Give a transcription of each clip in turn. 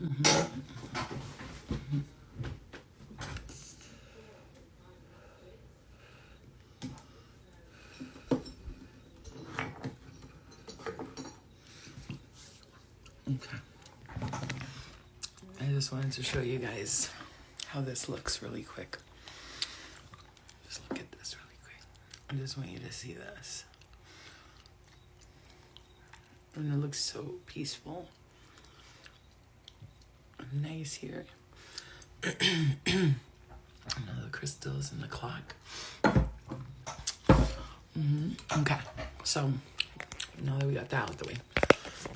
Okay. I just wanted to show you guys how this looks really quick. Just look at this really quick. I just want you to see this. And it looks so peaceful. Nice here. Now the crystals and the clock. Okay, so now that we got that out of the way,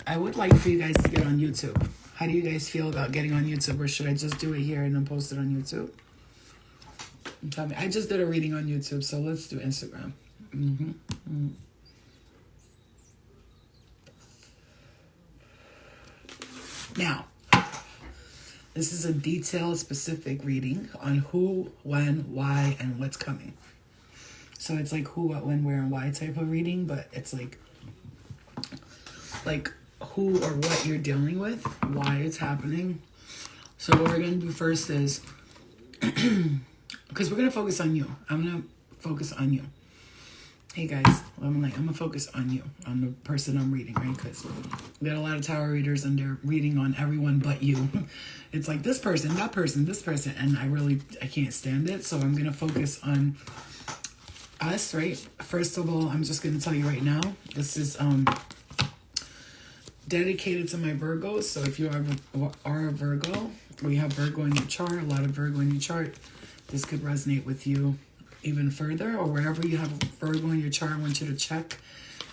I would like for you guys to get on YouTube. How do you guys feel about getting on YouTube, or should I just do it here and then post it on YouTube? Tell me. I just did a reading on YouTube, so let's do Instagram. Now, this is a detailed, specific reading on who, when, why, and what's coming. So it's like who, what, when, where, and why type of reading, but it's like who or what you're dealing with, why it's happening. So what we're going to do first is, because we're going to focus on you. I'm going to focus on you. Hey guys, I'm going to focus on you, on the person I'm reading, right? Because we got a lot of tarot readers and they're reading on everyone but you. It's like this person, that person, this person, and I can't stand it. So I'm going to focus on us, right? First of all, I'm just going to tell you right now, this is dedicated to my Virgos. So if you are a Virgo, we have Virgo in your chart, a lot of Virgo in your chart, this could resonate with you even further, or wherever you have Virgo in your chart. I want you to check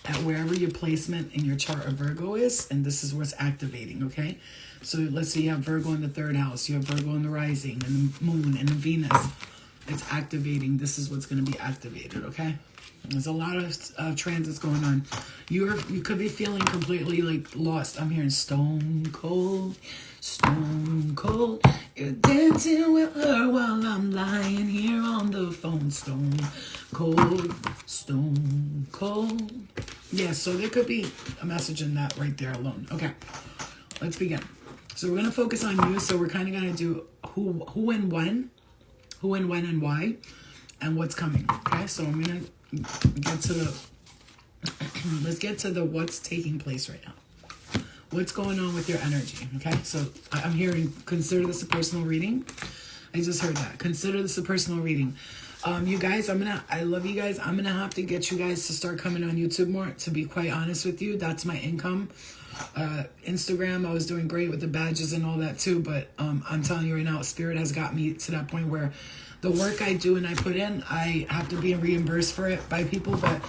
at wherever your placement in your chart of Virgo is, and this is what's activating, okay? So let's say you have Virgo in the 3rd house, you have Virgo in the rising, and the moon, and the Venus. It's activating. This is what's going to be activated, okay? There's a lot of transits going on. You could be feeling completely like lost. I'm hearing stone cold, stone cold. You're dancing with her while I'm lying here on the phone. Stone cold, stone cold. Yeah, so there could be a message in that right there alone. Okay, let's begin. So we're going to focus on you. So we're kind of going to do who and when, and why, and what's coming. Okay, so I'm going to get to the, let's get to the what's taking place right now. What's going on with your energy, okay? So I'm hearing, consider this a personal reading. I just heard that. Consider this a personal reading. You guys, I love you guys. I'm going to have to get you guys to start coming on YouTube more, to be quite honest with you. That's my income. Instagram, I was doing great with the badges and all that too, but I'm telling you right now, Spirit has got me to that point where the work I do and I put in, I have to be reimbursed for it by people. But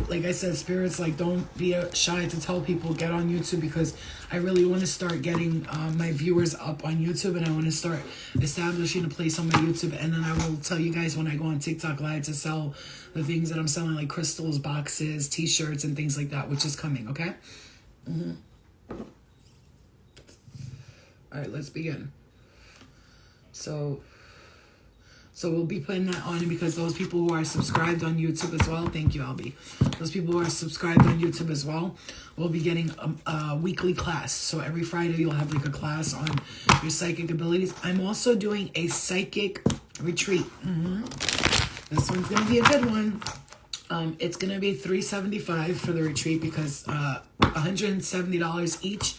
like I said, Spirit's like, don't be shy to tell people, get on YouTube, because I really want to start getting my viewers up on YouTube, and I want to start establishing a place on my YouTube. And then I will tell you guys when I go on TikTok Live to sell the things that I'm selling, like crystals, boxes, t-shirts, and things like that, which is coming, okay? All right, let's begin. So we'll be putting that on, because those people who are subscribed on YouTube as well, thank you, Albie. Those people who are subscribed on YouTube as well will be getting a weekly class. So every Friday you'll have like a class on your psychic abilities. I'm also doing a psychic retreat. This one's going to be a good one. It's going to be $375 for the retreat, because $170 each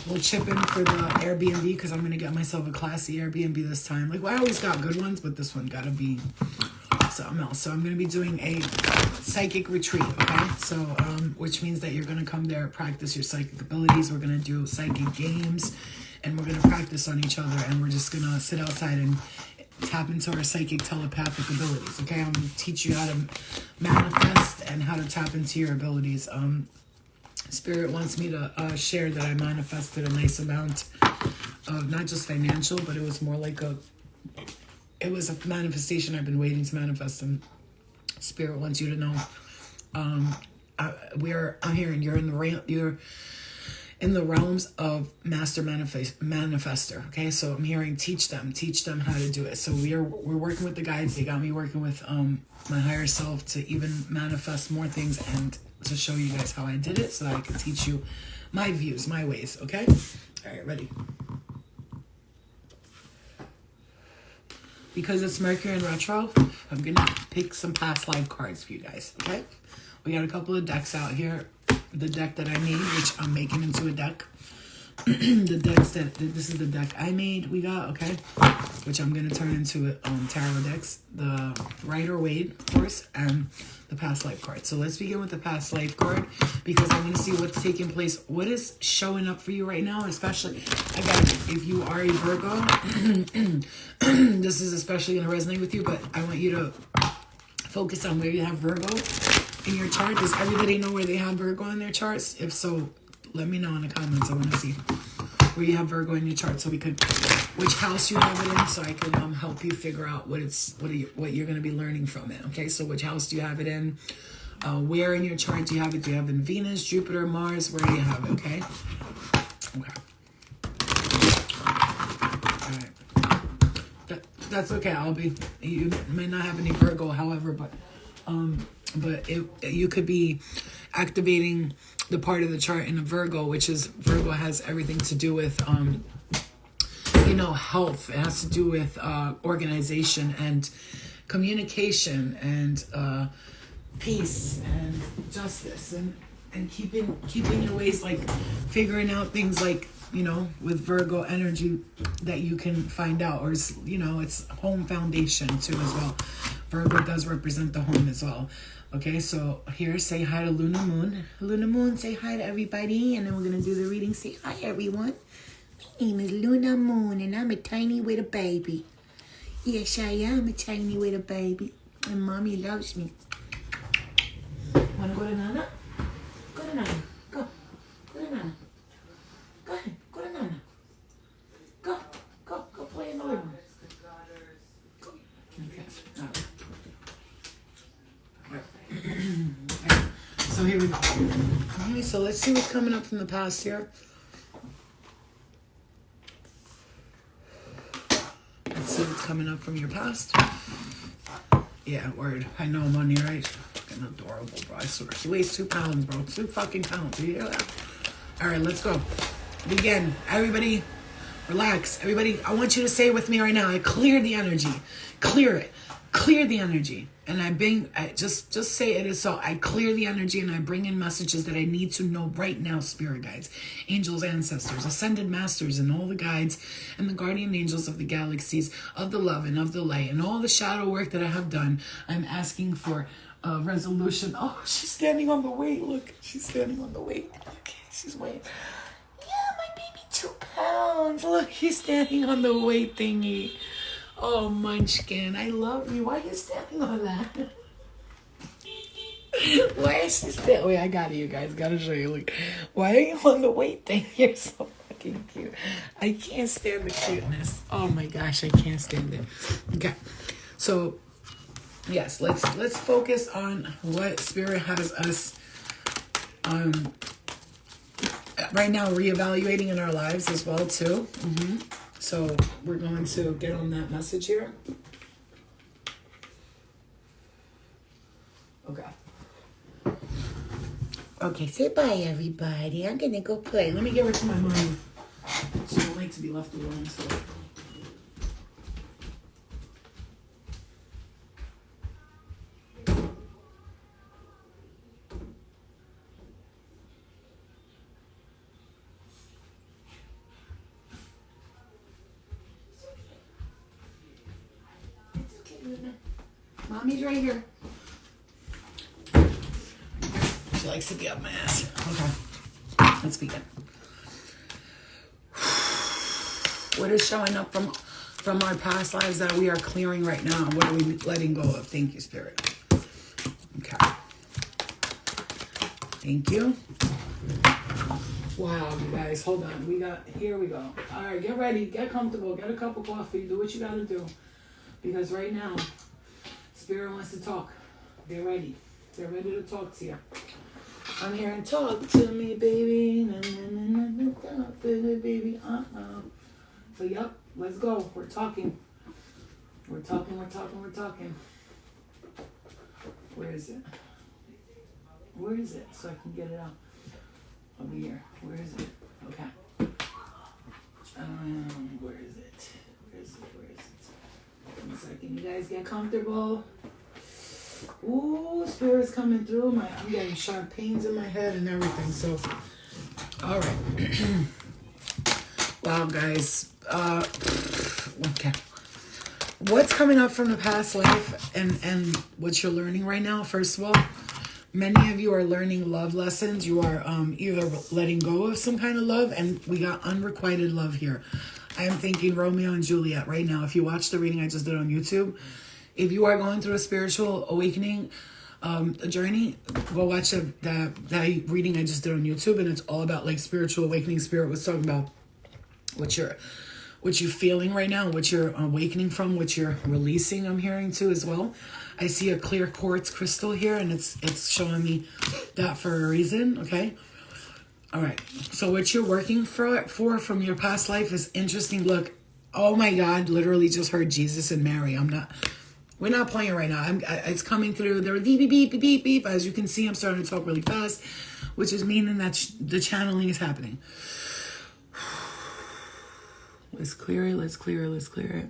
will chip in for the Airbnb, because I'm going to get myself a classy Airbnb this time. Like, well, I always got good ones, but this one got to be something else. So I'm going to be doing a psychic retreat, okay? So, which means that you're going to come there, practice your psychic abilities. We're going to do psychic games, and we're going to practice on each other, and we're just going to sit outside and tap into our psychic telepathic abilities, okay? I'm going to teach you how to manifest and how to tap into your abilities. Spirit wants me to share that I manifested a nice amount of not just financial, but it was more like it was a manifestation I've been waiting to manifest. And Spirit wants you to know, I'm hearing you're in the realms of master manifester. Okay, so I'm hearing teach them how to do it. So we're working with the guides. They got me working with my higher self to even manifest more things, and to show you guys how I did it, so that I can teach you my views, my ways. Okay, all right, ready. because it's Mercury in retro, I'm going to pick some past life cards for you guys, okay? We got a couple of decks out here. The deck that I made, which I'm making into a deck. The decks this is the deck I made, we got, okay? Which I'm going to turn into tarot decks. The Rider-Waite, of course, and the past life card. So let's begin with the past life card because I want to see what's taking place. What is showing up for you right now, especially, again, if you are a Virgo, this is especially going to resonate with you, but I want you to focus on where you have Virgo in your chart. Does everybody know where they have Virgo in their charts? If so, let me know in the comments. I want to see where you have Virgo in your chart so we could, which house you have it in, so I can help you figure out what you're going to be learning from it. Okay, so which house do you have it in? Where in your chart do you have it? Do you have it in Venus, Jupiter, Mars? Where do you have it? Okay. Okay. All right. That's okay. You may not have any Virgo, however, but you could be activating the part of the chart in a Virgo, which is Virgo has everything to do with health. It has to do with organization and communication and peace and justice and keeping your ways, like figuring out things like, with Virgo energy that you can find out, or it's home foundation too as well. Virgo does represent the home as well. Okay, so here, say hi to Luna Moon. Luna Moon, say hi to everybody, and then we're going to do the reading. Say hi, everyone. My name is Luna Moon, and I'm a tiny little baby. Yes, I am a tiny little baby, and Mommy loves me. Want to go to Nana? Go to Nana. Go. Go to Nana. Go ahead. Go to Nana. Go. Go play in the living room. Go. Okay. All right. So here we go. Okay, so let's see what's coming up from the past here. Let's see what's coming up from your past. Yeah, word. I know money, right? Fucking adorable, bro. I swear. She weighs 2 pounds, bro. 2 fucking pounds. Do you hear that? All right, let's go. Begin. Everybody, relax. Everybody, I want you to say it with me right now. I clear the energy. Clear it. Clear the energy. And I just say it is so. I clear the energy and I bring in messages that I need to know right now, spirit guides, angels, ancestors, ascended masters, and all the guides and the guardian angels of the galaxies, of the love and of the light, and all the shadow work that I have done. I'm asking for resolution. Oh, she's standing on the weight. Look, she's standing on the weight. Okay, she's weighing. Yeah, my baby, 2 pounds. Look, she's standing on the weight thingy. Oh, Munchkin, I love you. Why are you standing on that? Why is she standing? Wait, I got it, you guys. Gotta show you. Look, why are you on the weight thing? You're so fucking cute. I can't stand the cuteness. Oh my gosh, I can't stand it. Okay, so yes, let's focus on what Spirit has us right now reevaluating in our lives as well too. So we're going to get on that message here. Okay, say bye, everybody. I'm going to go play. Let me give her to my mom. She don't like to be left alone, so... Mommy's right here. She likes to be up my ass. Okay. Let's begin. What is showing up from our past lives that we are clearing right now? What are we letting go of? Thank you, Spirit. Okay. Thank you. Wow, you guys. Hold on. Here we go. All right, get ready. Get comfortable. Get a cup of coffee. Do what you got to do. Because right now... Spirit wants to talk. Get ready. Get ready to talk to you. I'm hearing talk to me, baby. Na, na, na, na, talk to me, baby. So, yep, let's go. We're talking. We're talking. Where is it? Where is it? So I can get it out. Over here. Where is it? Okay. Where is it? 1 second. You guys get comfortable. Ooh, Spirit's coming through. I'm getting sharp pains in my head and everything. So, all right. Wow, guys. Okay. What's coming up from the past life and what you're learning right now? First of all, many of you are learning love lessons. You are either letting go of some kind of love, and we got unrequited love here. I am thinking Romeo and Juliet right now. If you watch the reading I just did on YouTube, if you are going through a spiritual awakening, a journey, go watch that reading I just did on YouTube, and it's all about like spiritual awakening. Spirit was talking about what you're feeling right now, what you're awakening from, what you're releasing. I'm hearing too as well. I see a clear quartz crystal here, and it's showing me that for a reason. Okay. All right. So what you're working for from your past life is interesting. Look, oh my God, literally just heard Jesus and Mary. We're not playing right now. It's coming through. They're beep, beep, beep, beep, beep, beep. As you can see, I'm starting to talk really fast, which is meaning that the channeling is happening. Let's clear it. Let's clear it. Let's clear it.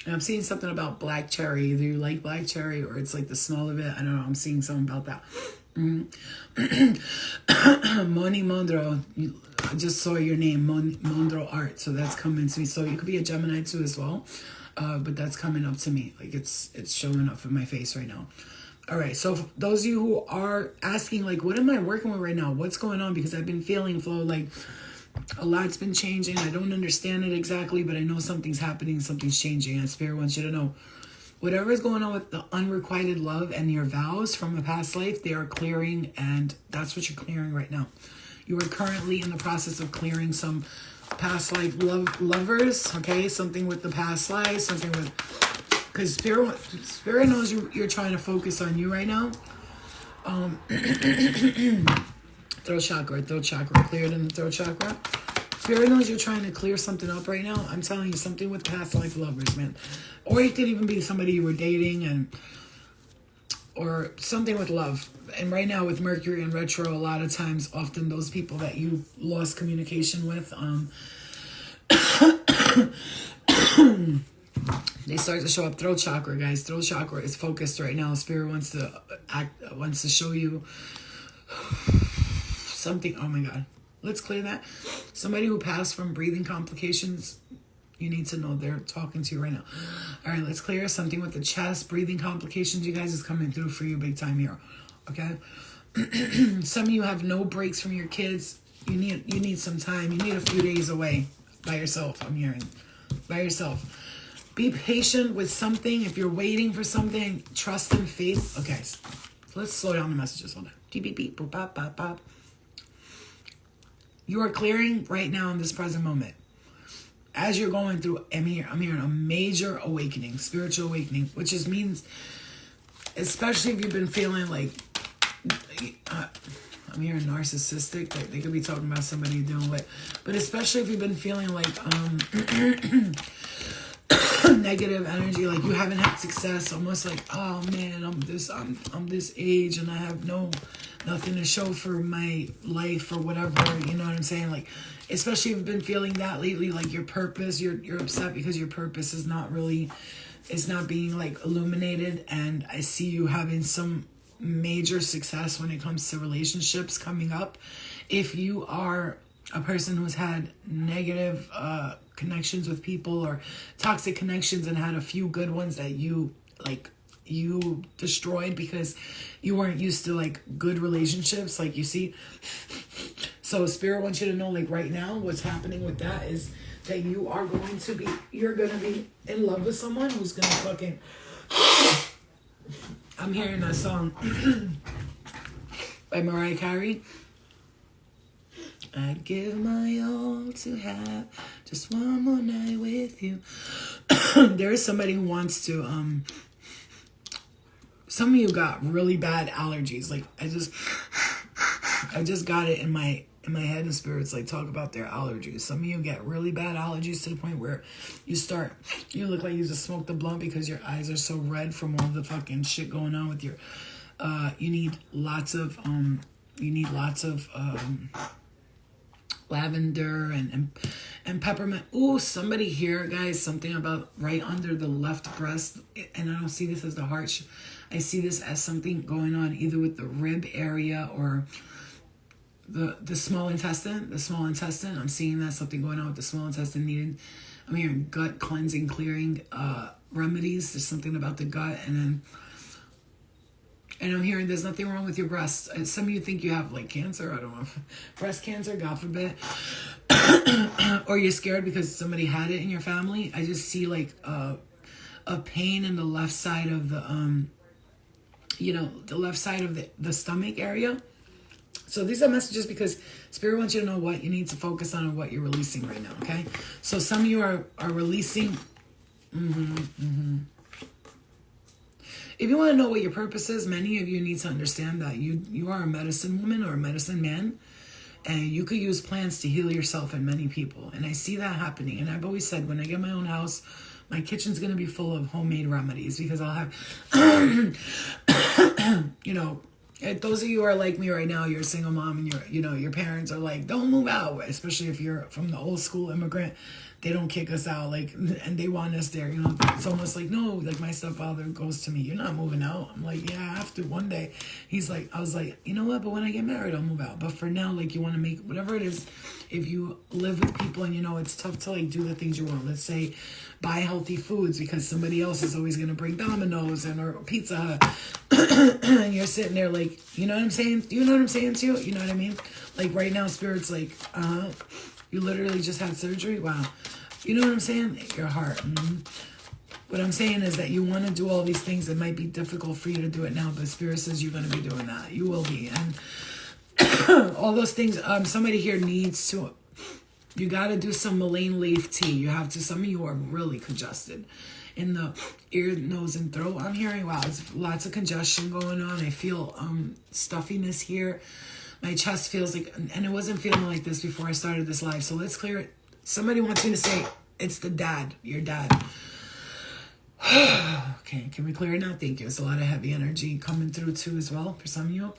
And I'm seeing something about black cherry. Either you like black cherry or it's like the smell of it. I don't know. I'm seeing something about that. Moni Mondro. I just saw your name, Mondro Art. So that's coming to me. So you could be a Gemini too as well. But that's coming up to me. Like it's showing up in my face right now. All right. So for those of you who are asking, like, what am I working with right now? What's going on? Because I've been feeling, Flo, like a lot's been changing. I don't understand it exactly, but I know something's happening. Something's changing. And Spirit wants you to know whatever is going on with the unrequited love and your vows from a past life, they are clearing. And that's what you're clearing right now. You are currently in the process of clearing some past life lovers, okay? Something with the past life, something with... Because Spirit knows you're trying to focus on you right now. Throat chakra, cleared in the throat chakra. Spirit knows you're trying to clear something up right now. I'm telling you, something with past life lovers, man. Or it could even be somebody you were dating or something with love. And right now with Mercury in retro, a lot of times, often those people that you lost communication with, they start to show up. Throat chakra, guys. Throat chakra is focused right now. Spirit wants to show you something. Oh my God. Let's clear that. Somebody who passed from breathing complications, you need to know they're talking to you right now. All right, let's clear something with the chest. Breathing complications, you guys, is coming through for you big time here. Okay? Some of you have no breaks from your kids. You need some time. You need a few days away by yourself, I'm hearing. By yourself. Be patient with something. If you're waiting for something, trust and faith. Okay, so let's slow down the messages. Hold on. Beep, beep, beep, boop, bop, bop, bop. You are clearing right now in this present moment. As you're going through, I'm hearing a major awakening, spiritual awakening, which just means, especially if you've been feeling like, I'm hearing narcissistic, like they could be talking about somebody you're dealing with, but especially if you've been feeling like negative energy, like you haven't had success, almost like, oh man, I'm this age and I have nothing to show for my life or whatever, you know what I'm saying? Like, especially if you've been feeling that lately, like your purpose, you're upset because your purpose is not being like illuminated. And I see you having some major success when it comes to relationships coming up. If you are a person who's had negative connections with people or toxic connections and had a few good ones that you destroyed because you weren't used to like good relationships, like you see. So Spirit wants you to know, like right now, what's happening with that is that you're going to be in love with someone who's gonna fucking... I'm hearing that song by Mariah Carey. I'd give my all to have just one more night with you. There is somebody who wants to, some of you got really bad allergies. Like I just got it in my head, and spirits like talk about their allergies. Some of you get really bad allergies to the point where you look like you just smoked a blunt because your eyes are so red from all the fucking shit going on with your, you need lots of lavender and peppermint. Ooh, somebody here, guys, something about right under the left breast, and I don't see this as the heart. I see this as something going on either with the rib area or the small intestine. The small intestine, I'm seeing that something going on with the small intestine needed. I'm hearing gut cleansing, clearing remedies. There's something about the gut, and I'm hearing there's nothing wrong with your breasts. Some of you think you have like cancer. I don't know, breast cancer, God forbid, or you're scared because somebody had it in your family. I just see like a pain in the left side of the the left side of the stomach area. So these are messages because Spirit wants you to know what you need to focus on and what you're releasing right now, okay? So some of you are releasing. If you want to know what your purpose is, many of you need to understand that you are a medicine woman or a medicine man, and you could use plants to heal yourself and many people. And I see that happening. And I've always said, when I get my own house, my kitchen's going to be full of homemade remedies because I'll have, those of you who are like me right now, you're a single mom and your parents are like, don't move out, especially if you're from the old school immigrant. They don't kick us out, and they want us there, It's almost like, no, like my stepfather goes to me, you're not moving out. I'm like, yeah, I have to one day. He's like, I was like, you know what? But when I get married, I'll move out. But for now, like, you want to make whatever it is. If you live with people and it's tough to like do the things you want. Let's say buy healthy foods because somebody else is always going to bring Domino's or Pizza Hut. And you're sitting there like, you know what I'm saying? Do you know what I'm saying to you? You know what I mean? Like right now, Spirit's like, you literally just had surgery? Wow. You know what I'm saying? Your heart. What I'm saying is that you want to do all these things. It might be difficult for you to do it now, but Spirit says you're going to be doing that. You will be. And all those things, somebody here needs to, you got to do some mullein leaf tea. You have to, some of you are really congested in the ear, nose, and throat. I'm hearing, wow, there's lots of congestion going on. I feel stuffiness here. My chest feels like, and it wasn't feeling like this before I started this live. So let's clear it. Somebody wants me to say, it's the dad, your dad. Okay, can we clear it now? Thank you. It's a lot of heavy energy coming through too as well for some of you.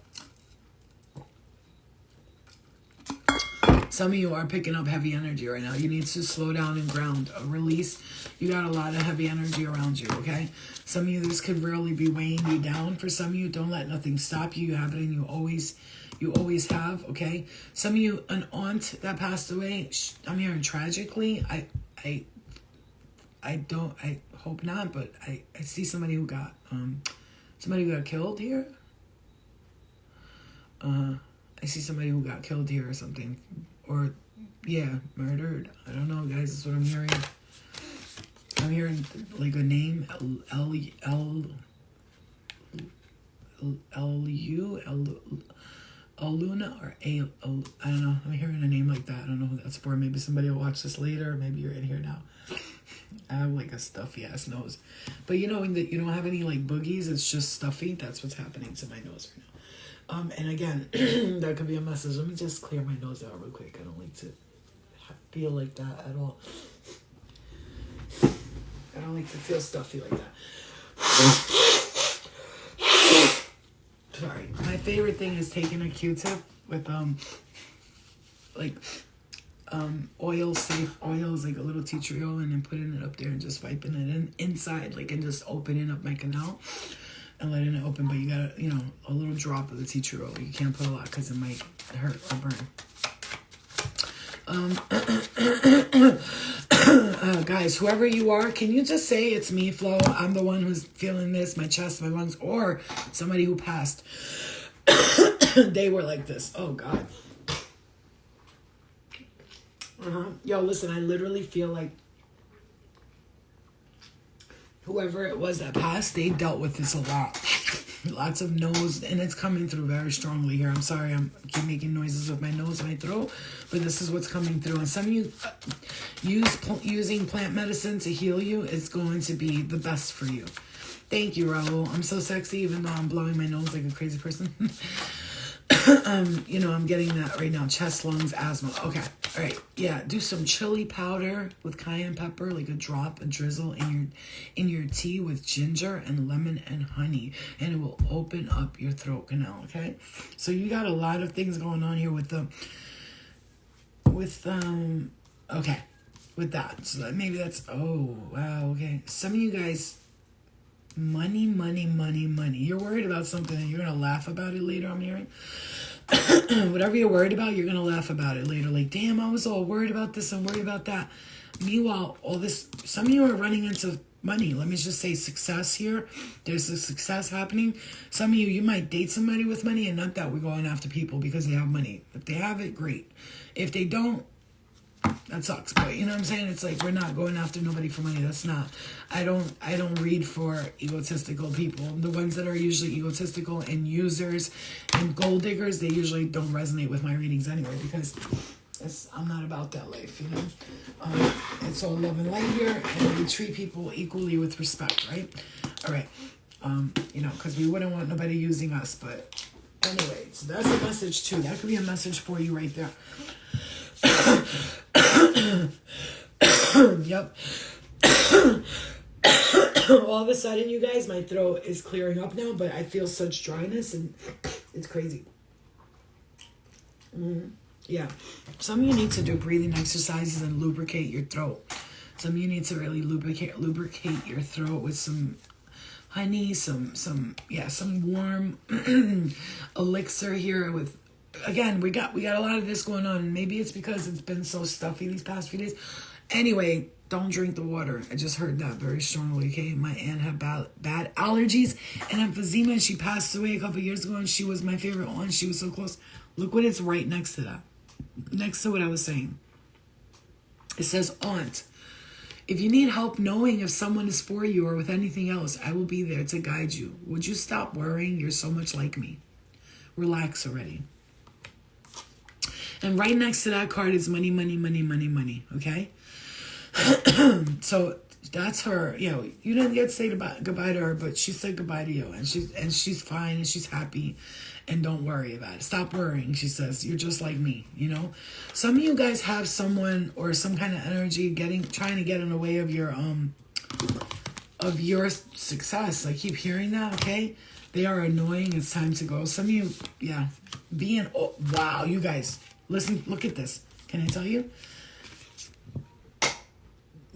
Some of you are picking up heavy energy right now. You need to slow down and ground, release. You got a lot of heavy energy around you, okay? Some of you, this could really be weighing you down. For some of you, don't let nothing stop you. You have it and you always have, okay? Some of you, an aunt that passed away, I'm hearing tragically. I hope not, but I see somebody who got killed here. I see somebody who got killed here or something. Or, yeah, murdered. I don't know, guys. That's what I'm hearing. I'm hearing, like, a name. Luna or I don't know. I'm hearing a name like that. I don't know who that's for. Maybe somebody will watch this later. Maybe you're in here now. I have, like, a stuffy-ass nose. But, when you don't have any, like, boogies, it's just stuffy. That's what's happening to my nose right now. And again, that could be a message. Let me just clear my nose out real quick. I don't like to feel like that at all. I don't like to feel stuffy like that. Sorry. My favorite thing is taking a Q-tip with, oil, safe oils, like a little tea tree oil, and then putting it up there and just wiping it inside, and just opening up my canal. And letting it open, but you gotta, a little drop of the tea tree oil. You can't put a lot because it might hurt or burn. Guys, whoever you are, can you just say it's me, Flo? I'm the one who's feeling this, my chest, my lungs, or somebody who passed. They were like this. Oh, God. Yo, listen, I literally feel like whoever it was that passed, they dealt with this a lot. Lots of nose, and it's coming through very strongly here. I'm sorry, I keep making noises with my nose and my throat, but this is what's coming through. And some of you using plant medicine to heal you is going to be the best for you. Thank you, Raul. I'm so sexy, even though I'm blowing my nose like a crazy person. I'm getting that right now. Chest, lungs, asthma. Okay. All right. Yeah. Do some chili powder with cayenne pepper, like a drizzle in your tea with ginger and lemon and honey, and it will open up your throat canal. Okay. So you got a lot of things going on here with with okay, with that. So that maybe that's, oh wow, okay. Some of you guys, money. You're worried about something and you're gonna laugh about it later, I'm hearing. Whatever you're worried about, you're gonna laugh about it later. Like, damn, I was all worried about this and worried about that. Meanwhile, all this, some of you are running into money. Let me just say success here. There's a success happening. Some of you might date somebody with money, and not that we're going after people because they have money. If they have it, great. If they don't, that sucks. But you know what I'm saying? It's like, we're not going after nobody for money. That's not, I don't read for egotistical people. The ones that are usually egotistical and users and gold diggers, they usually don't resonate with my readings anyway, because I'm not about that life, you know. It's all love and light here, and we treat people equally with respect, right? All right. You know, because we wouldn't want nobody using us. But anyway, so that's a message too. That could be a message for you right there. Yep. All of a sudden, you guys, my throat is clearing up now, but I feel such dryness, and it's crazy. Yeah. Some of you need to do breathing exercises and lubricate your throat. Some of you need to really lubricate your throat with some honey, some warm elixir here with, again, we got a lot of this going on. Maybe it's because it's been so stuffy these past few days. Anyway, don't drink the water. I just heard that very strongly, okay? My aunt had bad allergies and emphysema, and she passed away a couple years ago, and she was my favorite aunt. She was so close. Look what it's right next to that. Next to what I was saying. It says, aunt, if you need help knowing if someone is for you or with anything else, I will be there to guide you. Would you stop worrying? You're so much like me. Relax already. And right next to that card is money, okay? So that's her. You know, you didn't get to say goodbye to her, but she said goodbye to you, and she's fine and she's happy, and don't worry about it. Stop worrying, she says. You're just like me, you know. Some of you guys have someone or some kind of energy trying to get in the way of your success. I keep hearing that. Okay, they are annoying. It's time to go. Some of you, yeah, wow, you guys, listen. Look at this. Can I tell you?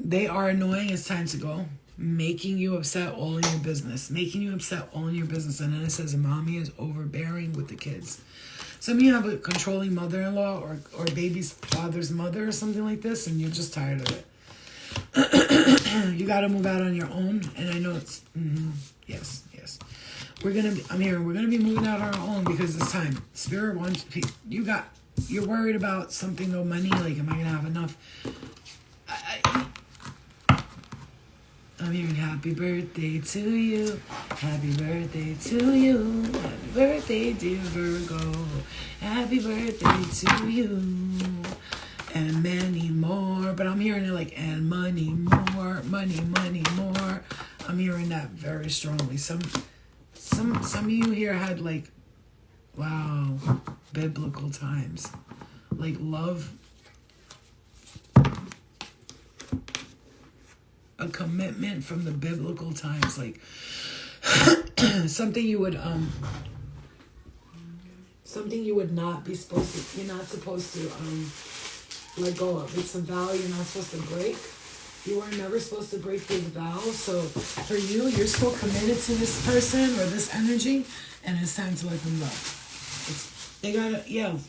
They are annoying. It's time to go. Making you upset all in your business. And then it says, mommy is overbearing with the kids. Some of you have a controlling mother-in-law or baby's father's mother or something like this, and you're just tired of it. You got to move out on your own. And I know it's, yes. We're going to be moving out on our own because it's time. Spirit wants, you're worried about something, no money. Like, am I going to have enough? I'm hearing happy birthday to you. Happy birthday to you. Happy birthday, dear Virgo. Happy birthday to you. And many more. But I'm hearing it like, and money more. Money more. I'm hearing that very strongly. Some of you here had like, wow, biblical times. Like love. A commitment from the biblical times, like something you would not be supposed to, you're not supposed to let go of. It's a vow you're not supposed to break. You are never supposed to break this vow. So for you, you're still committed to this person or this energy, and it's time to let them go.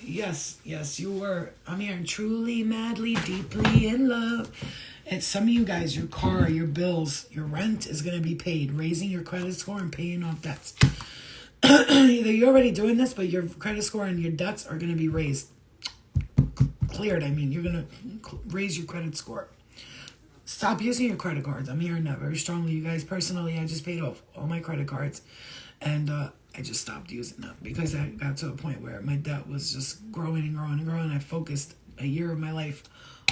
Yes, you were. I'm hearing truly, madly, deeply in love. And some of you guys, your car, your bills, your rent is going to be paid. Raising your credit score and paying off debts. Either you're already doing this, but your credit score and your debts are going to be raised. Cleared, I mean. You're going to raise your credit score. Stop using your credit cards. I'm hearing that very strongly. You guys, personally, I just paid off all my credit cards. And I just stopped using them because I got to a point where my debt was just growing. I focused a year of my life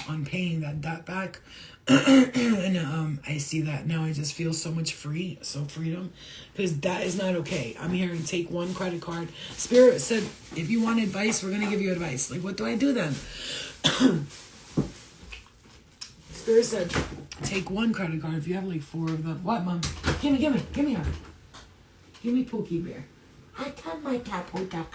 on paying that debt back. And I see that now. I just feel so much freedom, because that is not okay. I'm here to take one credit card. Spirit said, if you want advice, we're going to give you advice. Like, what do I do then? Spirit said, take one credit card. If you have like 4 of them. What, Mom? Give me her. Give me Pookie Bear. I can my taputa.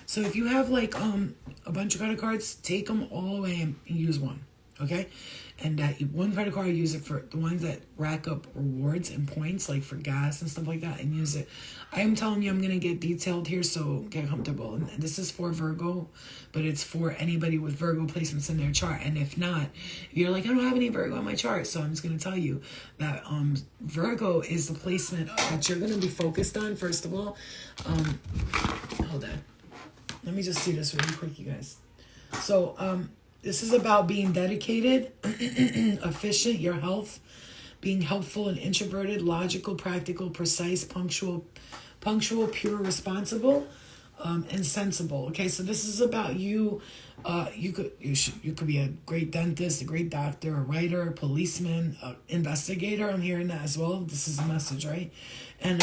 So So if you have like a bunch of credit cards, take them all away and use one, okay? And that one credit card, use it for the ones that rack up rewards and points, like for gas and stuff like that, and use it. I am telling you, I'm going to get detailed here, so get comfortable. And this is for Virgo, but it's for anybody with Virgo placements in their chart. And if not, if you're like, I don't have any Virgo in my chart, so I'm just going to tell you that Virgo is the placement that you're going to be focused on, first of all. Hold on. Let me just see this really quick, you guys. So, this is about being dedicated, efficient, your health, being helpful and introverted, logical, practical, precise, punctual, pure, responsible, and sensible. Okay, so this is about you. You could be a great dentist, a great doctor, a writer, a policeman, investigator. I'm hearing that as well. This is a message, right? And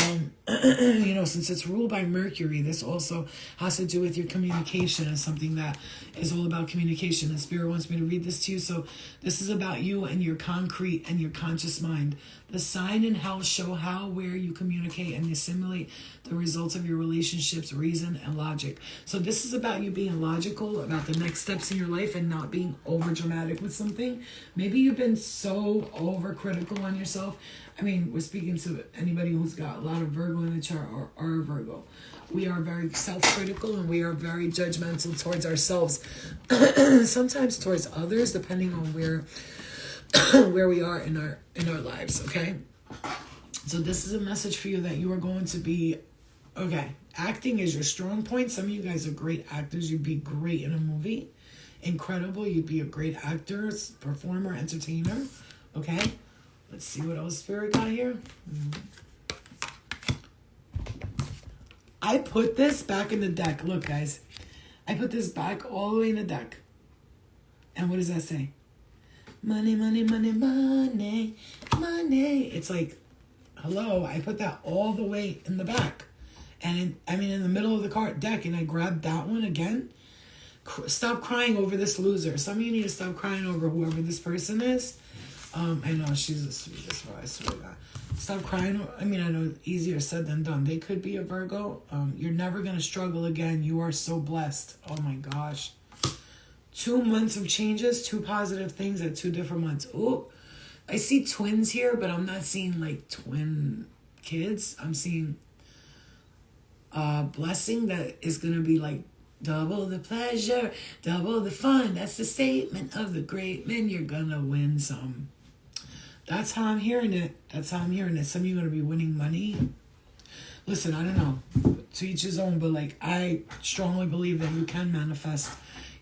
since it's ruled by Mercury, this also has to do with your communication. It's something that is all about communication. And Spirit wants me to read this to you. So this is about you and your concrete and your conscious mind. The sign and health show how, where you communicate and assimilate the results of your relationships, reason, and logic. So this is about you being logical about the next steps in your life and not being over dramatic with something. Maybe you've been so overcritical on yourself. I mean, we're speaking to anybody who's got a lot of Virgo in the chart or are a Virgo. We are very self-critical and we are very judgmental towards ourselves. Sometimes towards others, depending on where we are in our lives, okay? So this is a message for you that you are going to be, okay, acting is your strong point. Some of you guys are great actors. You'd be great in a movie. Incredible. You'd be a great actor, performer, entertainer, okay? Let's see what else Spirit got here. I put this back in the deck. Look, guys. I put this back all the way in the deck. And what does that say? Money, money, money, money, money. It's like, hello. I put that all the way in the back. And in the middle of the card deck. And I grabbed that one again. Stop crying over this loser. Some of you need to stop crying over whoever this person is. I know she's the sweetest, I swear to God. Stop crying. I know easier said than done. They could be a Virgo. You're never going to struggle again. You are so blessed. Oh my gosh. 2 months of changes, 2 positive things at 2 different months. Oh, I see twins here, but I'm not seeing like twin kids. I'm seeing blessing that is going to be like double the pleasure, double the fun. That's the statement of the great men. You're going to win some. That's how I'm hearing it. Some of you are going to be winning money. Listen, I don't know. To each his own, but like I strongly believe that you can manifest,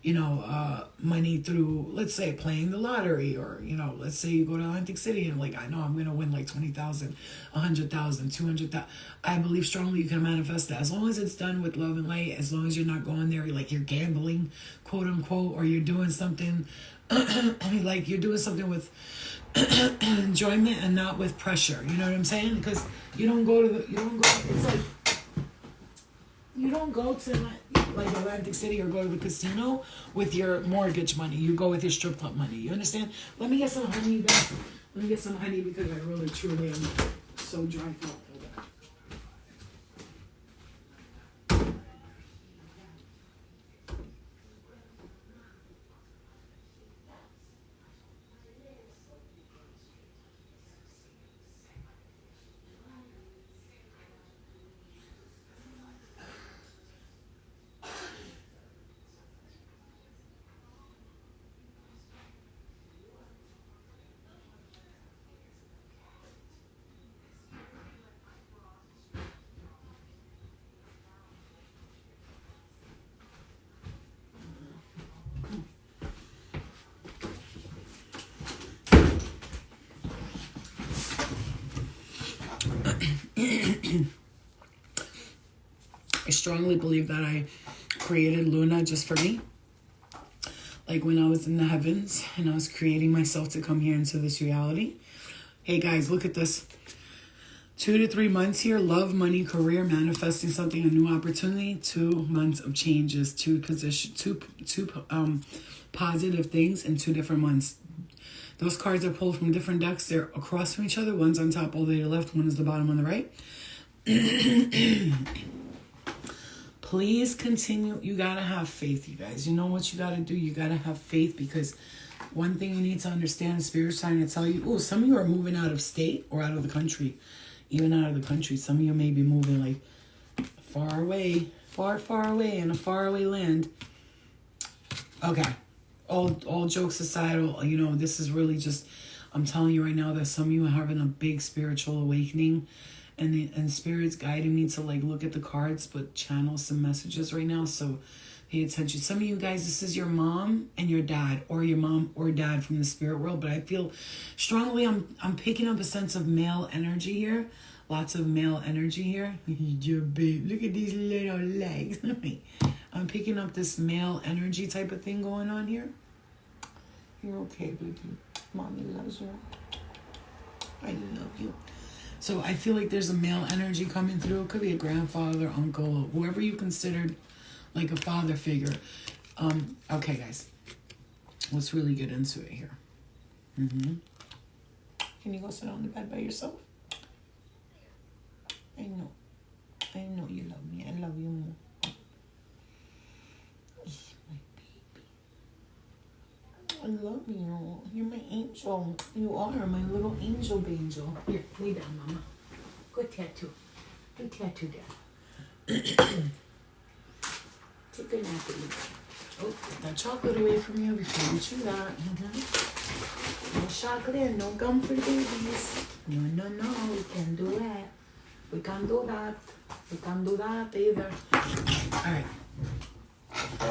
money through, let's say, playing the lottery, or, let's say you go to Atlantic City and like, I know I'm going to win like 20,000, 100,000, 200,000. I believe strongly you can manifest that as long as it's done with love and light, as long as you're not going there like you're gambling, quote unquote, or you're doing something like you're doing something with enjoyment and not with pressure. You know what I'm saying? Because you don't go to like Atlantic City or go to the casino with your mortgage money. You go with your strip club money. You understand? Let me get some honey, guys. Let me get some honey because I really truly am so dry out. I strongly believe that I created Luna just for me. Like when I was in the heavens and I was creating myself to come here into this reality. Hey guys, look at this. 2 to 3 months here. Love, money, career, manifesting something, a new opportunity. 2 months of changes, two positive things in 2 different months. Those cards are pulled from different decks. They're across from each other. One's on top all the way to the left. One is the bottom on the right. Please continue. You got to have faith, you guys. You know what you got to do? You got to have faith, because one thing you need to understand, Spirit's trying to tell you, oh, some of you are moving out of state or out of the country. Even out of the country. Some of you may be moving like far away, far, far away in a faraway land. Okay. All jokes aside, you know, this is really just, I'm telling you right now that some of you are having a big spiritual awakening, and Spirit's guiding me to like look at the cards, but channel some messages right now. So pay attention. Some of you guys, this is your mom and your dad, or your mom or dad from the spirit world. But I feel strongly, I'm picking up a sense of male energy here. Lots of male energy here. Your babe, look at these little legs. I'm picking up this male energy type of thing going on here. You're okay, baby. Mommy loves you. I love you. So I feel like there's a male energy coming through. It could be a grandfather, uncle, whoever you considered like a father figure. Okay, guys. Let's really get into it here. Can you go sit on the bed by yourself? I know. I know you love me. I love you more. I love you. You're my angel. You are my little angel angel. Here, lay down, Mama. Good tattoo. Good tattoo, Dad. Take a nap, baby. Oh, get that chocolate away from you before you chew that. No chocolate, no gum for the babies. No, we can't do that. We can't do that. We can't do that either. All right.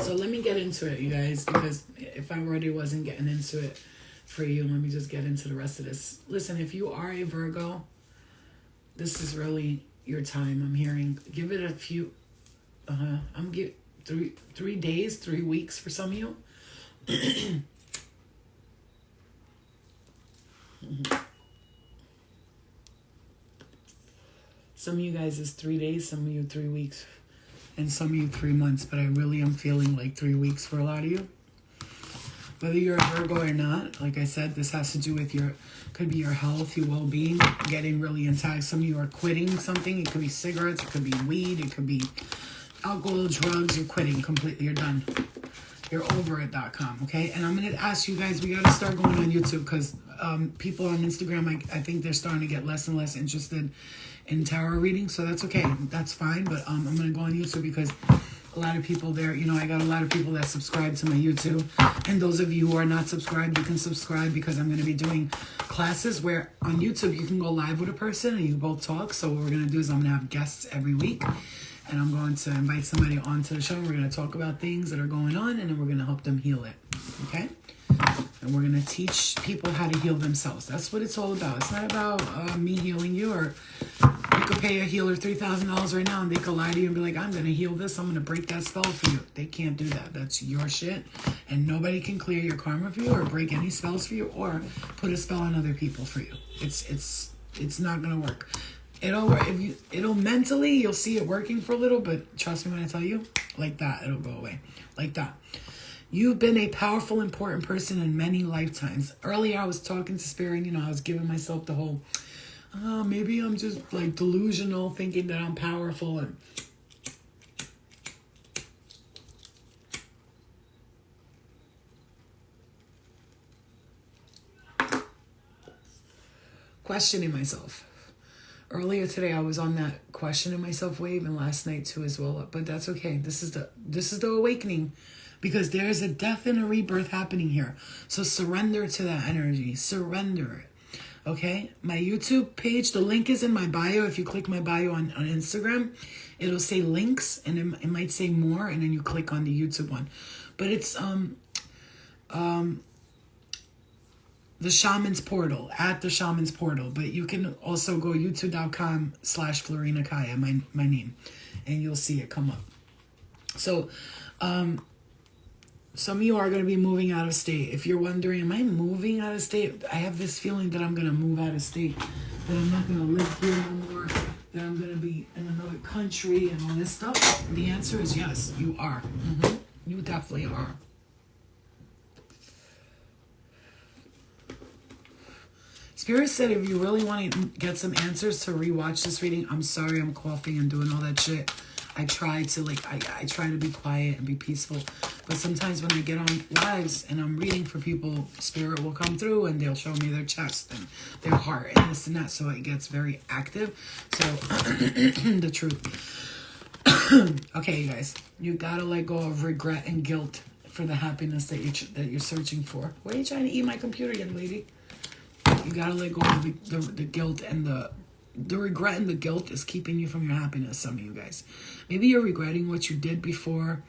So let me get into it, you guys, because if I already wasn't getting into it for you, let me just get into the rest of this. Listen, if you are a Virgo, this is really your time. I'm hearing, give it a few, I'm getting 3 days, 3 weeks for some of you. Some of you guys is 3 days, some of you 3 weeks. And some of you 3 months, but I really am feeling like 3 weeks for a lot of you. Whether you're a Virgo or not, like I said, this has to do with could be your health, your well-being, getting really intact. Some of you are quitting something. It could be cigarettes, it could be weed, it could be alcohol, drugs. You're quitting completely. You're done. You're over it.com, okay? And I'm going to ask you guys, we got to start going on YouTube, because people on Instagram, I think they're starting to get less and less interested in tarot reading, so that's okay. That's fine, but I'm going to go on YouTube, because a lot of people there, you know, I got a lot of people that subscribe to my YouTube, and those of you who are not subscribed, you can subscribe, because I'm going to be doing classes where on YouTube you can go live with a person and you both talk. So what we're going to do is I'm going to have guests every week, and I'm going to invite somebody onto the show. We're going to talk about things that are going on, and then we're going to help them heal it, okay? And we're going to teach people how to heal themselves. That's what it's all about. It's not about me healing you, or you could pay a healer $3,000 right now and they could lie to you and be like, I'm going to heal this. I'm going to break that spell for you. They can't do that. That's your shit. And nobody can clear your karma for you or break any spells for you or put a spell on other people for you. It's not going to work. It'll work. It'll mentally, you'll see it working for a little, but trust me when I tell you, like that, it'll go away. Like that. You've been a powerful, important person in many lifetimes. Earlier, I was talking to Spirit, you know, I was giving myself the whole, maybe I'm just like delusional, thinking that I'm powerful. And questioning myself. Earlier today, I was on that questioning myself wave, and last night too as well. But that's okay. This is the awakening. Because there's a death and a rebirth happening here. So surrender to that energy. Surrender it. Okay? My YouTube page, the link is in my bio. If you click my bio on Instagram, it'll say links, and it might say more, and then you click on the YouTube one. But it's the Shaman's Portal, at the Shaman's Portal. But you can also go youtube.com/Florina Kaya, my name, and you'll see it come up. So, some of you are going to be moving out of state. If you're wondering, am I moving out of state? I have this feeling that I'm going to move out of state, that I'm not going to live here no more, that I'm going to be in another country and all this stuff. The answer is yes, you are. You definitely are. Spirit said if you really want to get some answers to rewatch this reading, I'm sorry I'm coughing and doing all that shit. I try to I try to be quiet and be peaceful. But sometimes when I get on lives and I'm reading for people, spirit will come through and they'll show me their chest and their heart and this and that. So it gets very active. So the truth. Okay, you guys, you gotta let go of regret and guilt for the happiness that you're searching for. Why are you trying to eat my computer, young lady? You gotta let go of the guilt and the regret, and the guilt is keeping you from your happiness. Some of you guys, maybe you're regretting what you did before.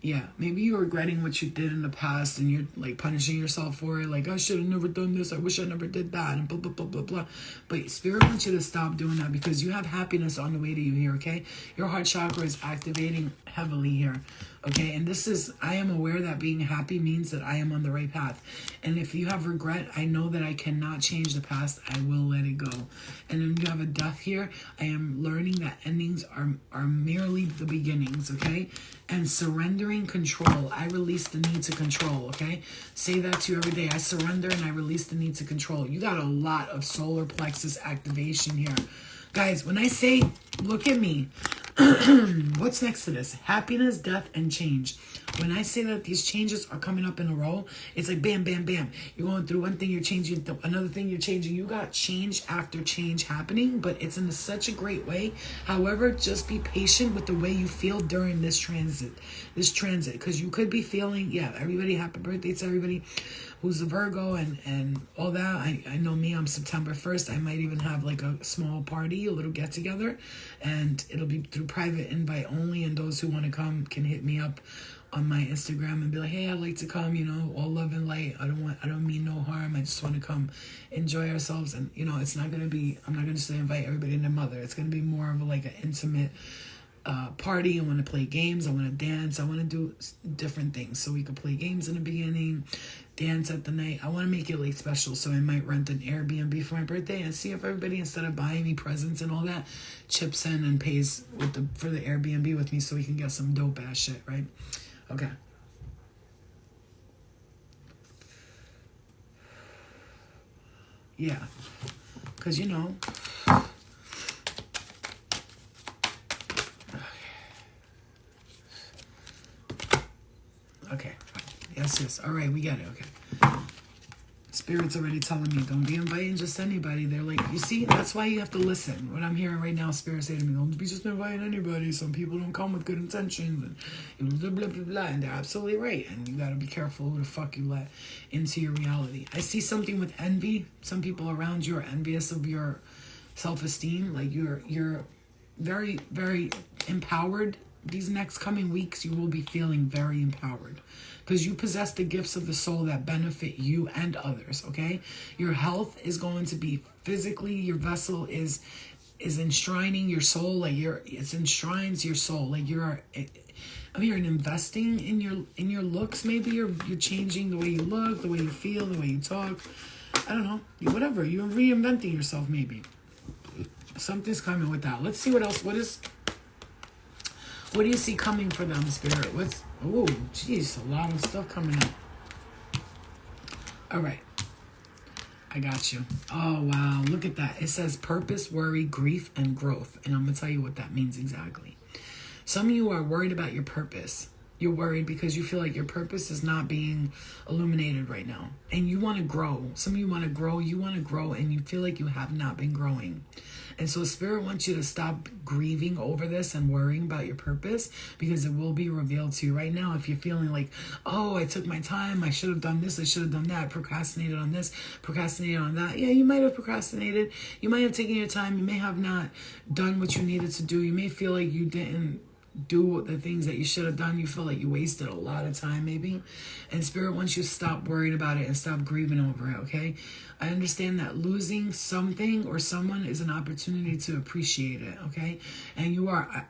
Yeah, maybe you're regretting what you did in the past and you're like punishing yourself for it. Like, I should have never done this. I wish I never did that, and blah, blah, blah, blah, blah. But Spirit wants you to stop doing that because you have happiness on the way to you here, okay? Your heart chakra is activating heavily here, okay? And this is, I am aware that being happy means that I am on the right path. And if you have regret, I know that I cannot change the past. I will let it go. And then you have a death here. I am learning that endings are merely the beginnings, okay? And surrendering control. I release the need to control, okay? Say that to you every day. I surrender and I release the need to control. You got a lot of solar plexus activation here. Guys, when I say, look at me, what's next to this? Happiness, death, and change. When I say that these changes are coming up in a row, it's like bam, bam, bam. You're going through one thing, you're changing, another thing you're changing. You got change after change happening, but it's in such a great way. However, just be patient with the way you feel during this transit. Because you could be feeling, yeah, everybody, happy birthday to everybody who's a Virgo and all that. I know me, I'm September 1st. I might even have like a small party, a little get together, and it'll be through private invite only, and those who want to come can hit me up on my Instagram and be like, hey, I'd like to come, you know, all love and light. I don't mean no harm. I just want to come enjoy ourselves. And, you know, it's not going to be, I'm not going to just invite everybody and their mother. It's going to be more of like an intimate party. I want to play games. I want to dance. I want to do different things. So we could play games in the beginning, dance at the night. I want to make it like special. So I might rent an Airbnb for my birthday and see if everybody, instead of buying me presents and all that, chips in and pays for the Airbnb with me so we can get some dope ass shit, right? Okay. Yeah. Because, you know, okay. Yes. All right, we got it. Okay. Spirit's already telling me, don't be inviting just anybody. They're like, you see, that's why you have to listen. What I'm hearing right now, Spirit say to me, don't be just inviting anybody. Some people don't come with good intentions and blah, blah, blah, blah. And they're absolutely right. And you got to be careful who the fuck you let into your reality. I see something with envy. Some people around you are envious of your self-esteem. Like you're very, very empowered. These next coming weeks, you will be feeling very empowered because you possess the gifts of the soul that benefit you and others, okay? Your health is going to be physically, your vessel is enshrining your soul, like it enshrines your soul. Like you're investing in your looks. Maybe you're changing the way you look, the way you feel, the way you talk. I don't know, whatever. You're reinventing yourself, maybe. Something's coming with that. Let's see what else. What do you see coming for them, Spirit? Oh, geez, a lot of stuff coming up. All right. I got you. Oh, wow. Look at that. It says purpose, worry, grief, and growth. And I'm going to tell you what that means exactly. Some of you are worried about your purpose. You're worried because you feel like your purpose is not being illuminated right now. And you want to grow. Some of you want to grow. You want to grow, and you feel like you have not been growing. And so Spirit wants you to stop grieving over this and worrying about your purpose, because it will be revealed to you right now. If you're feeling like, oh, I took my time, I should have done this, I should have done that, procrastinated on this, procrastinated on that. Yeah, you might have procrastinated. You might have taken your time. You may have not done what you needed to do. You may feel like you didn't do the things that you should have done. You feel like you wasted a lot of time maybe. And Spirit wants you to stop worrying about it and stop grieving over it, okay? I understand that losing something or someone is an opportunity to appreciate it, okay? And you are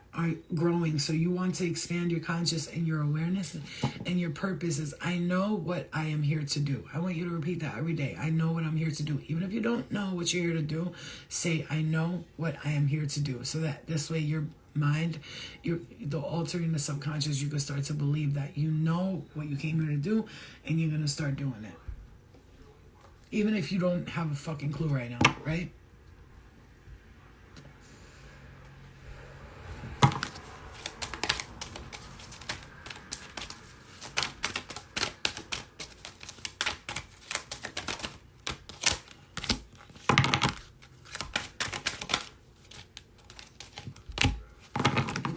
growing, so you want to expand your conscious and your awareness, and your purpose is, I know what I am here to do. I want you to repeat that every day. I know what I'm here to do. Even if you don't know what you're here to do, say, I know what I am here to do. So that this way your mind, the altering the subconscious, you can start to believe that you know what you came here to do, and you're going to start doing it. Even if you don't have a fucking clue right now, right?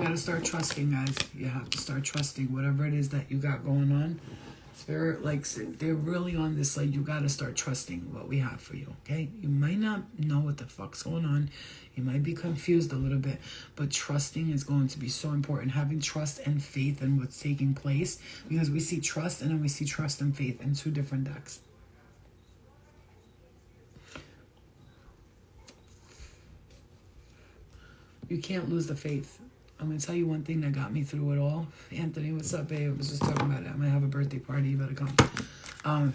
got to start trusting, guys. You have to start trusting whatever it is that you got going on. Spirit, like, they're really on this, like, you got to start trusting what we have for you, okay? You might not know what the fuck's going on. You might be confused a little bit, but trusting is going to be so important. Having trust and faith in what's taking place, because we see trust and then we see trust and faith in two different decks. You can't lose the faith. I'm going to tell you one thing that got me through it all. Anthony, what's up, babe? I was just talking about it. I might have a birthday party. You better come.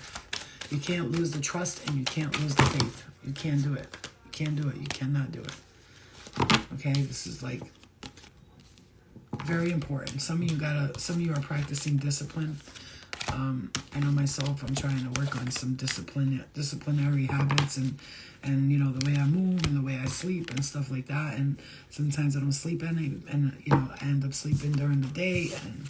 You can't lose the trust and you can't lose the faith. You can't do it. You can't do it. You cannot do it. Okay? This is like very important. Some of you are practicing discipline. I know myself, I'm trying to work on some disciplinary habits and you know, the way I move and the way I sleep and stuff like that. And sometimes I don't sleep and you know, I end up sleeping during the day, and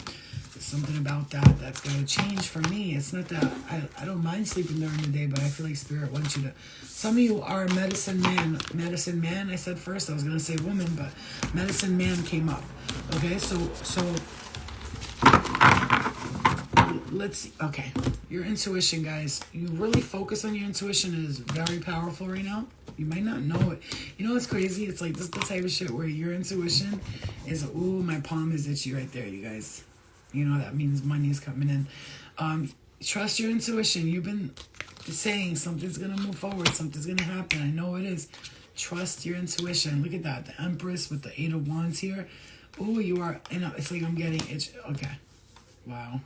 there's something about that's got to change for me. It's not that I don't mind sleeping during the day, but I feel like Spirit wants you to. Some of you are medicine man. I said first, I was going to say woman, but medicine man came up. Okay, so let's see. Okay, your intuition, guys. You really focus on your intuition. It is very powerful right now. You might not know it. You know what's crazy? It's like this is the type of shit where your intuition is, ooh, my palm is itchy right there, you guys. You know, that means money's coming in. Trust your intuition. You've been saying something's going to move forward. Something's going to happen. I know it is. Trust your intuition. Look at that. The Empress with the 8 of Wands here. Ooh, you are, you know, it's like I'm getting itch. Okay. Wow.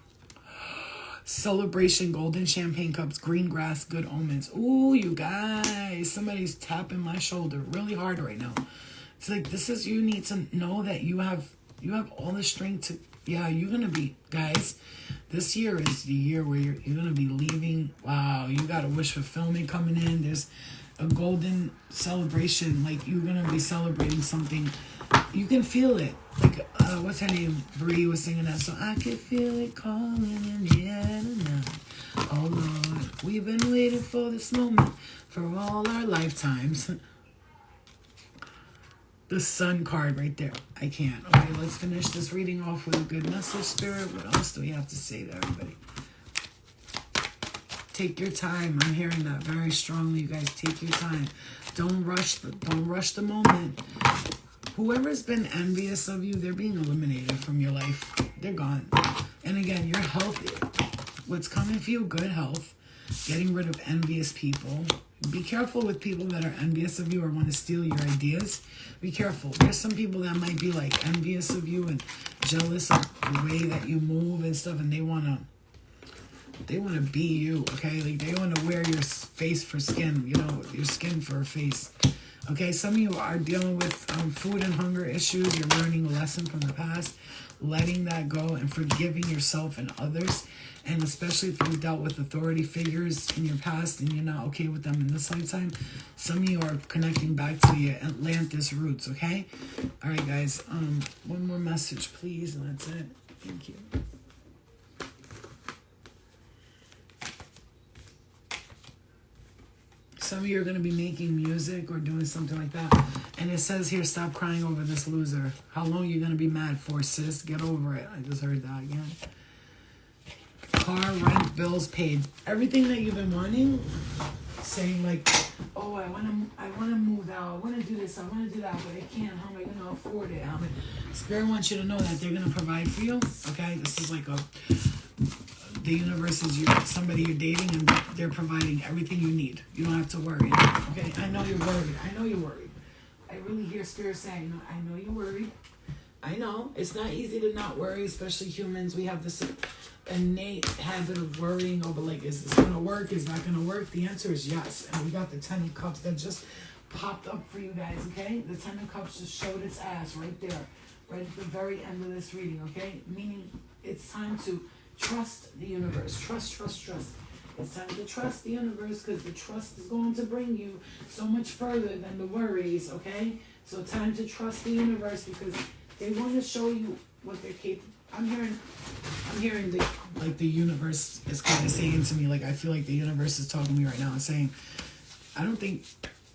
Celebration, golden champagne cups, green grass, good omens. Ooh, you guys, somebody's tapping my shoulder really hard right now. It's like, this is, you need to know that you have all the strength to, yeah, you're going to be, guys, this year is the year where you're going to be leaving. Wow, you got a wish fulfillment coming in. There's a golden celebration, like you're going to be celebrating something. You can feel it. Like, what's her name? Bree was singing that song. I could feel it calling in the air tonight. Oh, Lord, we've been waiting for this moment for all our lifetimes. The Sun card right there. I can't. Okay, let's finish this reading off with a good message, Spirit. What else do we have to say to everybody? Take your time. I'm hearing that very strongly, you guys. Take your time. Don't rush the moment. Whoever's been envious of you, they're being eliminated from your life. They're gone. And again, your health, what's coming for you, good health. Getting rid of envious people. Be careful with people that are envious of you or want to steal your ideas. Be careful. There's some people that might be like envious of you and jealous of the way that you move and stuff, and they want to be you, okay? Like, they want to wear your face for skin, you know, your skin for a face. Okay, some of you are dealing with food and hunger issues. You're learning a lesson from the past, letting that go and forgiving yourself and others. And especially if you've dealt with authority figures in your past and you're not okay with them in this lifetime, some of you are connecting back to your Atlantis roots, okay? All right, guys, one more message, please, and that's it. Thank you. Some of you are going to be making music or doing something like that. And it says here, stop crying over this loser. How long are you going to be mad for, sis? Get over it. I just heard that again. Car, rent, bills paid. Everything that you've been wanting, saying like, oh, I want to move out. I want to do this. I want to do that, but I can't. How am I going to afford it? Spirit wants you to know that they're going to provide for you. Okay? This is like the universe is somebody you're dating, and they're providing everything you need. You don't have to worry. Okay? I know you're worried. I really hear Spirit saying, I know you're worried. I know. It's not easy to not worry, especially humans. We have this innate habit of worrying over, like, is this going to work? Is that going to work? The answer is yes. And we got the 10 of Cups that just popped up for you guys, okay? The 10 of Cups just showed its ass right there, right at the very end of this reading, okay? Meaning it's time to trust the universe. Trust. It's time to trust the universe, because the trust is going to bring you so much further than the worries, okay? So time to trust the universe, because they want to show you what they're capable. I'm hearing the universe is kind of saying to me, like, I feel like the universe is talking to me right now and saying, I don't think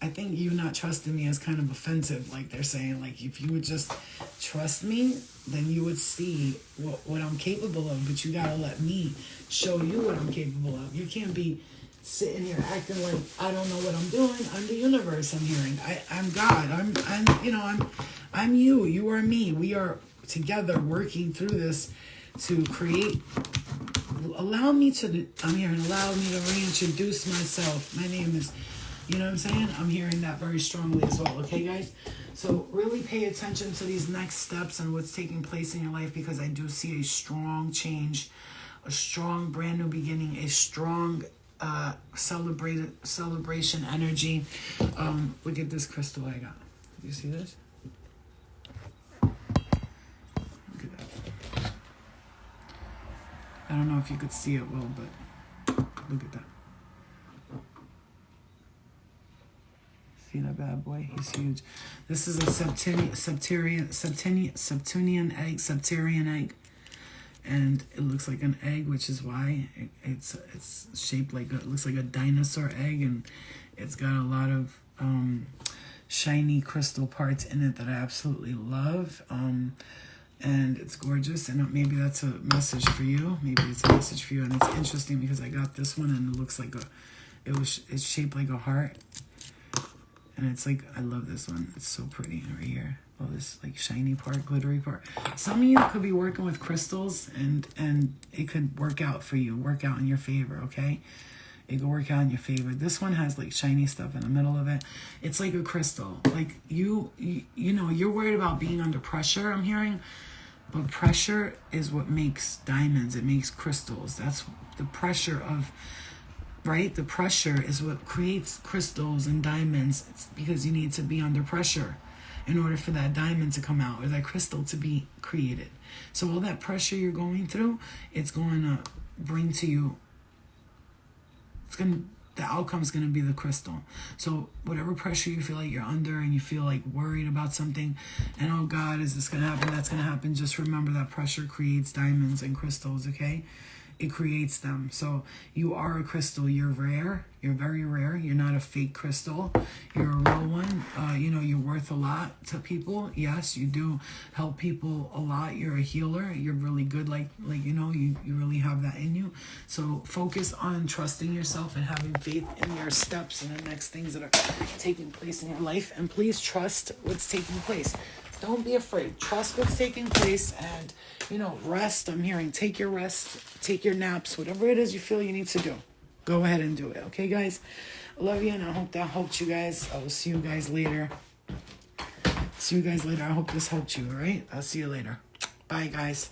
I think you not trusting me is kind of offensive. Like they're saying, like, if you would just trust me, then you would see what I'm capable of. But you gotta let me show you what I'm capable of. You can't be sitting here acting like I don't know what I'm doing. I'm the universe. I'm hearing. I'm God. I'm you. You are me. We are together working through this to create. Allow me to reintroduce myself. My name is, you know what I'm saying? I'm hearing that very strongly as well. Okay, guys? So really pay attention to these next steps and what's taking place in your life, because I do see a strong change, a strong brand new beginning, a strong celebration energy. Look at this crystal I got. Do you see this? Look at that. I don't know if you could see it well, but look at that. See that bad boy? He's huge. This is a Septunian egg, and it looks like an egg, which is why it's shaped like it looks like a dinosaur egg, and it's got a lot of shiny crystal parts in it that I absolutely love. And it's gorgeous, and maybe that's a message for you. Maybe it's a message for you, and it's interesting because I got this one, and it looks like it's shaped like a heart, and it's like, I love this one. It's so pretty right here. Oh, this like shiny part, glittery part. Some of you could be working with crystals, and it could work out for you, work out in your favor. Okay, it could work out in your favor. This one has like shiny stuff in the middle of it. It's like a crystal. Like you know, you're worried about being under pressure, I'm hearing. But pressure is what makes diamonds. It makes crystals. That's the pressure of, right? The pressure is what creates crystals and diamonds. It's because you need to be under pressure in order for that diamond to come out or that crystal to be created. So all that pressure you're going through, it's going to bring to you, the outcome's going to be the crystal. So whatever pressure you feel like you're under and you feel like worried about something and, oh God, is this going to happen? That's going to happen. Just remember that pressure creates diamonds and crystals, okay? It creates them. So you are a crystal. You're rare. You're very rare. You're not a fake crystal. You're a real one. You're worth a lot to people. Yes, you do help people a lot. You're a healer. You're really good. You really have that in you. So focus on trusting yourself and having faith in your steps and the next things that are taking place in your life. And please trust what's taking place. Don't be afraid. Trust what's taking place and, rest. I'm hearing take your rest, take your naps, whatever it is you feel you need to do. Go ahead and do it. Okay, guys? I love you, and I hope that helped you guys. I will see you guys later. I hope this helped you, all right? I'll see you later. Bye, guys.